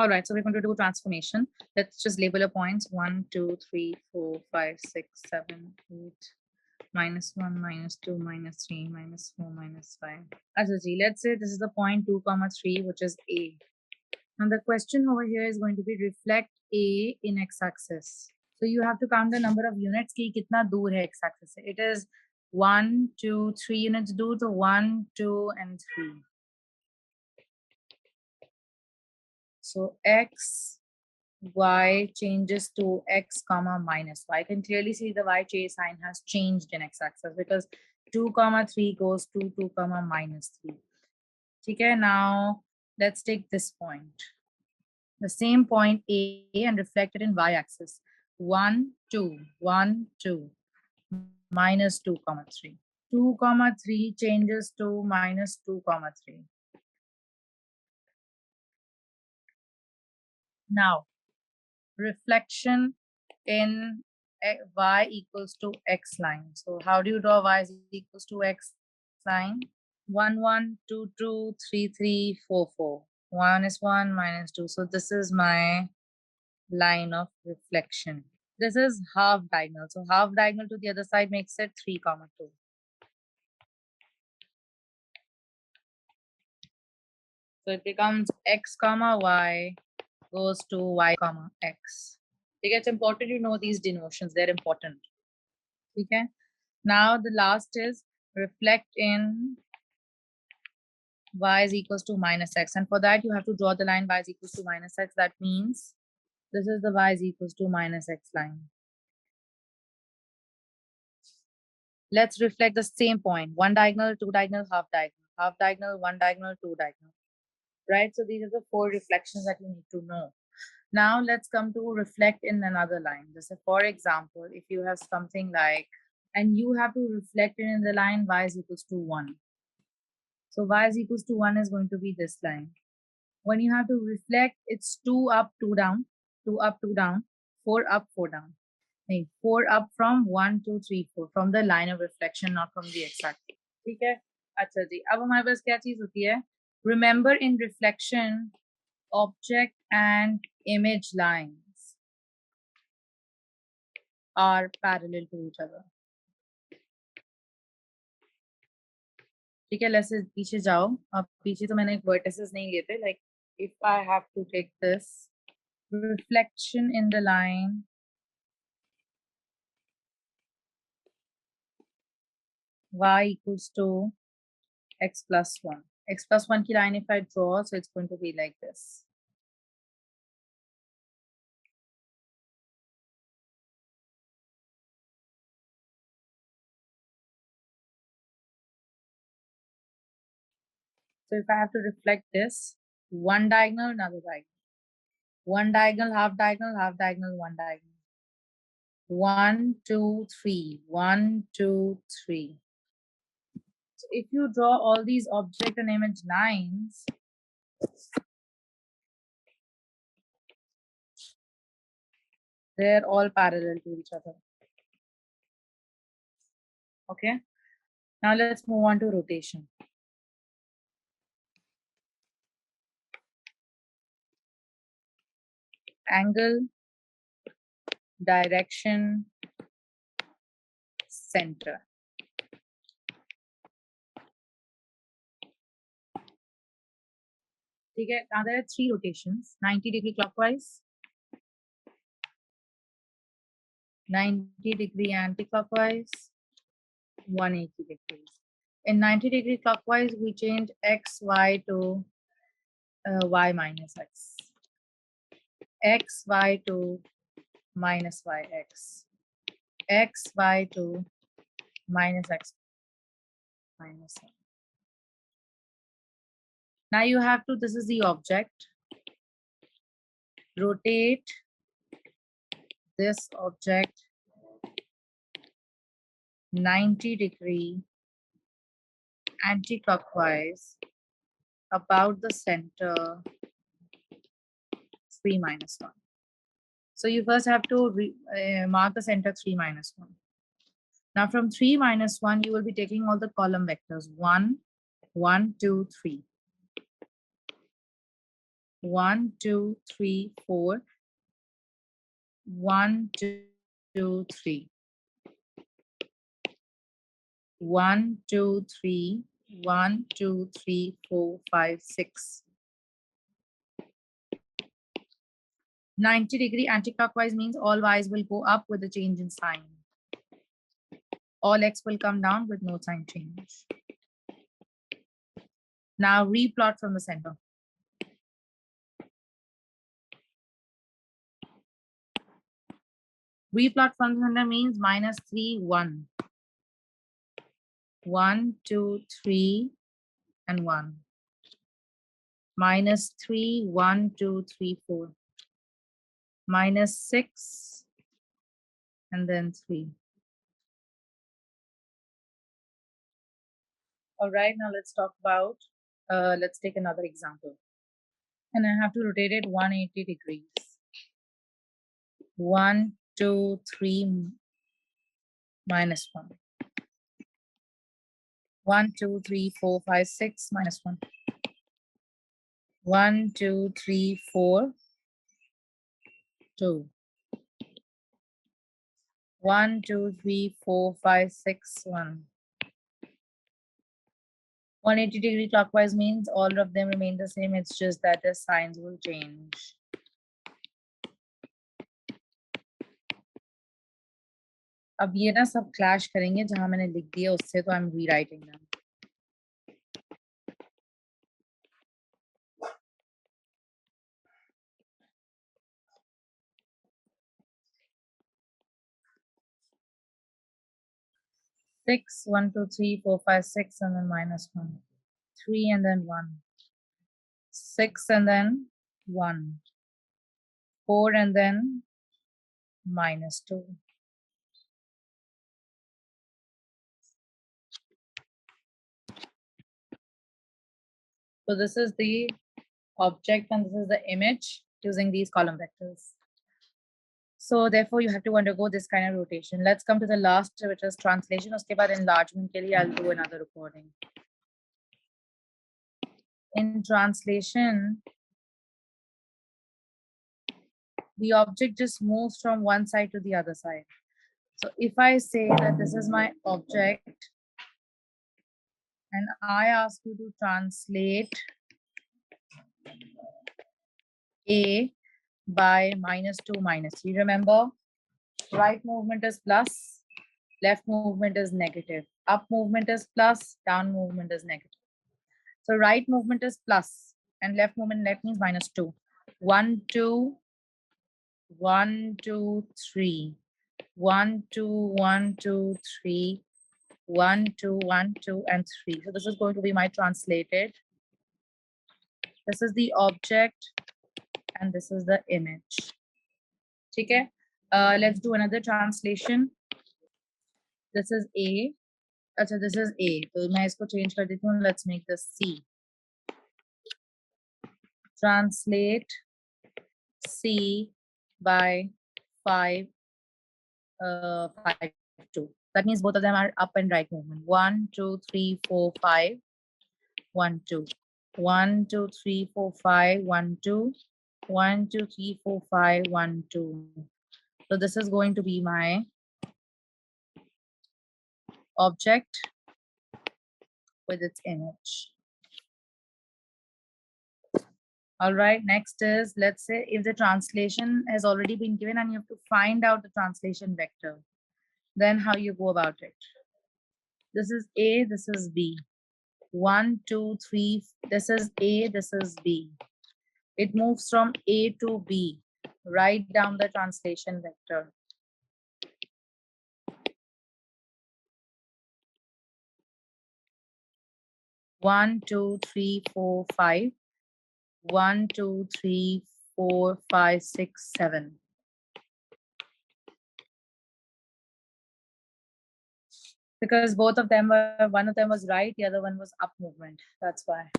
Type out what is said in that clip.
All right, so we're going to do transformation. Let's just label our points. 1, 2, 3, 4, 5, 6, 7, 8, -1, -2, -3, -4, -5. Ajaji, let's say this is the point 2, 3, which is A. And the question over here is going to be reflect A in x-axis. So you have to count the number of units ki kitna dur hai x-axis se. It is 1, 2, 3 units dur, so 1, 2, and 3. So x, y changes to x comma minus y. I can clearly see the y sign has changed in x-axis because 2 comma 3 goes to 2 comma minus 3. Okay, now let's take this point. The same point A and reflect it in y-axis. 1, 2, 1, 2, minus 2 comma 3. 2 comma 3 changes to minus 2 comma 3. Now, reflection in y equals to x line. So how do you draw y is equals to x line? 1, 1, 2, 2, 3, 3, 4, 4. 1 is 1 minus 2. So this is my line of reflection. This is half diagonal. So half diagonal to the other side makes it 3 comma 2. So it becomes x comma y goes to y comma x. It's important you know these denotions. They're important. Okay. Now the last is reflect in y is equals to minus x. And for that you have to draw the line y is equals to minus x. That means this is the y is equals to minus x line. Let's reflect the same point. One diagonal, two diagonal, half diagonal. Half diagonal, one diagonal, two diagonal. Right? So these are the 4 reflections that you need to know. Now let's come to reflect in another line. Just for example, if you have something like, and you have to reflect it in the line y is equals to 1. So y is equals to 1 is going to be this line. When you have to reflect, it's 2 up, 2 down, 2 up, 2 down, 4 up, 4 down. 4 up from 1, 2, 3, 4 from the line of reflection, not from the exact. Okay? अच्छा जी, अब हमारे पास क्या चीज होती है? Remember in reflection, object and image lines are parallel to each other. ठीक है, let's पीछे जाओ. अब पीछे तो मैंने vertices नहीं लिए थे. Like if I have to take this reflection in the line y equals to x plus 1. X plus 1 की line if I draw, so it's going to be like this. So if I have to reflect this, one diagonal, another diagonal. One diagonal, half diagonal, half diagonal, one diagonal. 1, 2, 3. 1, 2, 3. So if you draw all these object and image lines, they're all parallel to each other. Okay. Now let's move on to rotation. Angle, direction, center. Okay. Now there are 3 rotations: 90-degree clockwise, 90-degree anti-clockwise, 180 degrees. In 90-degree clockwise, we change x, y to y minus x. X, y to minus y, x. X, y to minus x minus y. Now you have to, this is the object. Rotate this object 90-degree anti-clockwise about the center 3 minus 1. So you first have to mark the center 3 minus 1. Now from 3 minus 1, you will be taking all the column vectors 1, 1, 2, 3. 1, 2, 3, 4. 1, 2, 3. 1, 2, 3. 1, 2, 3, 4, 5, 6. 90-degree anti-clockwise means all y's will go up with a change in sign. All x will come down with no sign change. Now replot from the center. Replot from the center means minus 3, 1. 1, 2, 3, and 1. Minus 3, 1, 2, 3, 4. Minus 6, and then 3. All right, now let's talk about, let's take another example. And I have to rotate it 180 degrees. 1, 2, 3, minus 1. 1, 2, 3, 4, 5, 6, minus 1. 1, 2, 3, 4, 2. 1, 2, 3, 4, 5, 6, 1. 180-degree clockwise means all of them remain the same. It's just that the signs will change. अब ये ना सब clash करेंगे जहां मैंने लिख दिया उससे, तो I'm rewriting them. 6, 1, 2, 3, 4, 5, 6, and then minus 1. 3 and then 1. 6 and then 1. 4 and then minus 2. So this is the object and this is the image using these column vectors. So therefore you have to undergo this kind of rotation. Let's come to the last, which is translation. Uske baad enlargement ke liye I'll do another recording. In translation, the object just moves from one side to the other side. So if I say that this is my object and I ask you to translate A by minus 2, minus 3. Remember, right movement is plus, left movement is negative. Up movement is plus, down movement is negative. So right movement is plus and left movement, left means minus 2. 1, 2, 1, 2, 3. 1, 2, 1, 2, 3. 1, 2, 1, 2, and 3. So this is going to be my translated. This is the object and this is the image. Okay. Let's do another translation. This is A. अच्छा, this is A. तो मैं इसको change कर देती हूँ. Let's make this C. Translate C by 5, 5, 2. That means both of them are up and right movement. 1, 2, 3, 4, 5. 1, 2. 1, 2, 3, 4, 5. 1, 2. 1, 2, 3, 4, 5. 1, 2. So this is going to be my object with its image. All right, next is, let's say if the translation has already been given and you have to find out the translation vector, then how you go about it. This is A, this is B. 1, 2, 3, this is A, this is B. It moves from A to B. Write down the translation vector. One, 2, 3, 4, 5. 1, 2, 3, 4, 5, 6, 7. Because both of them were, one of them was right, the other one was up movement. That's why.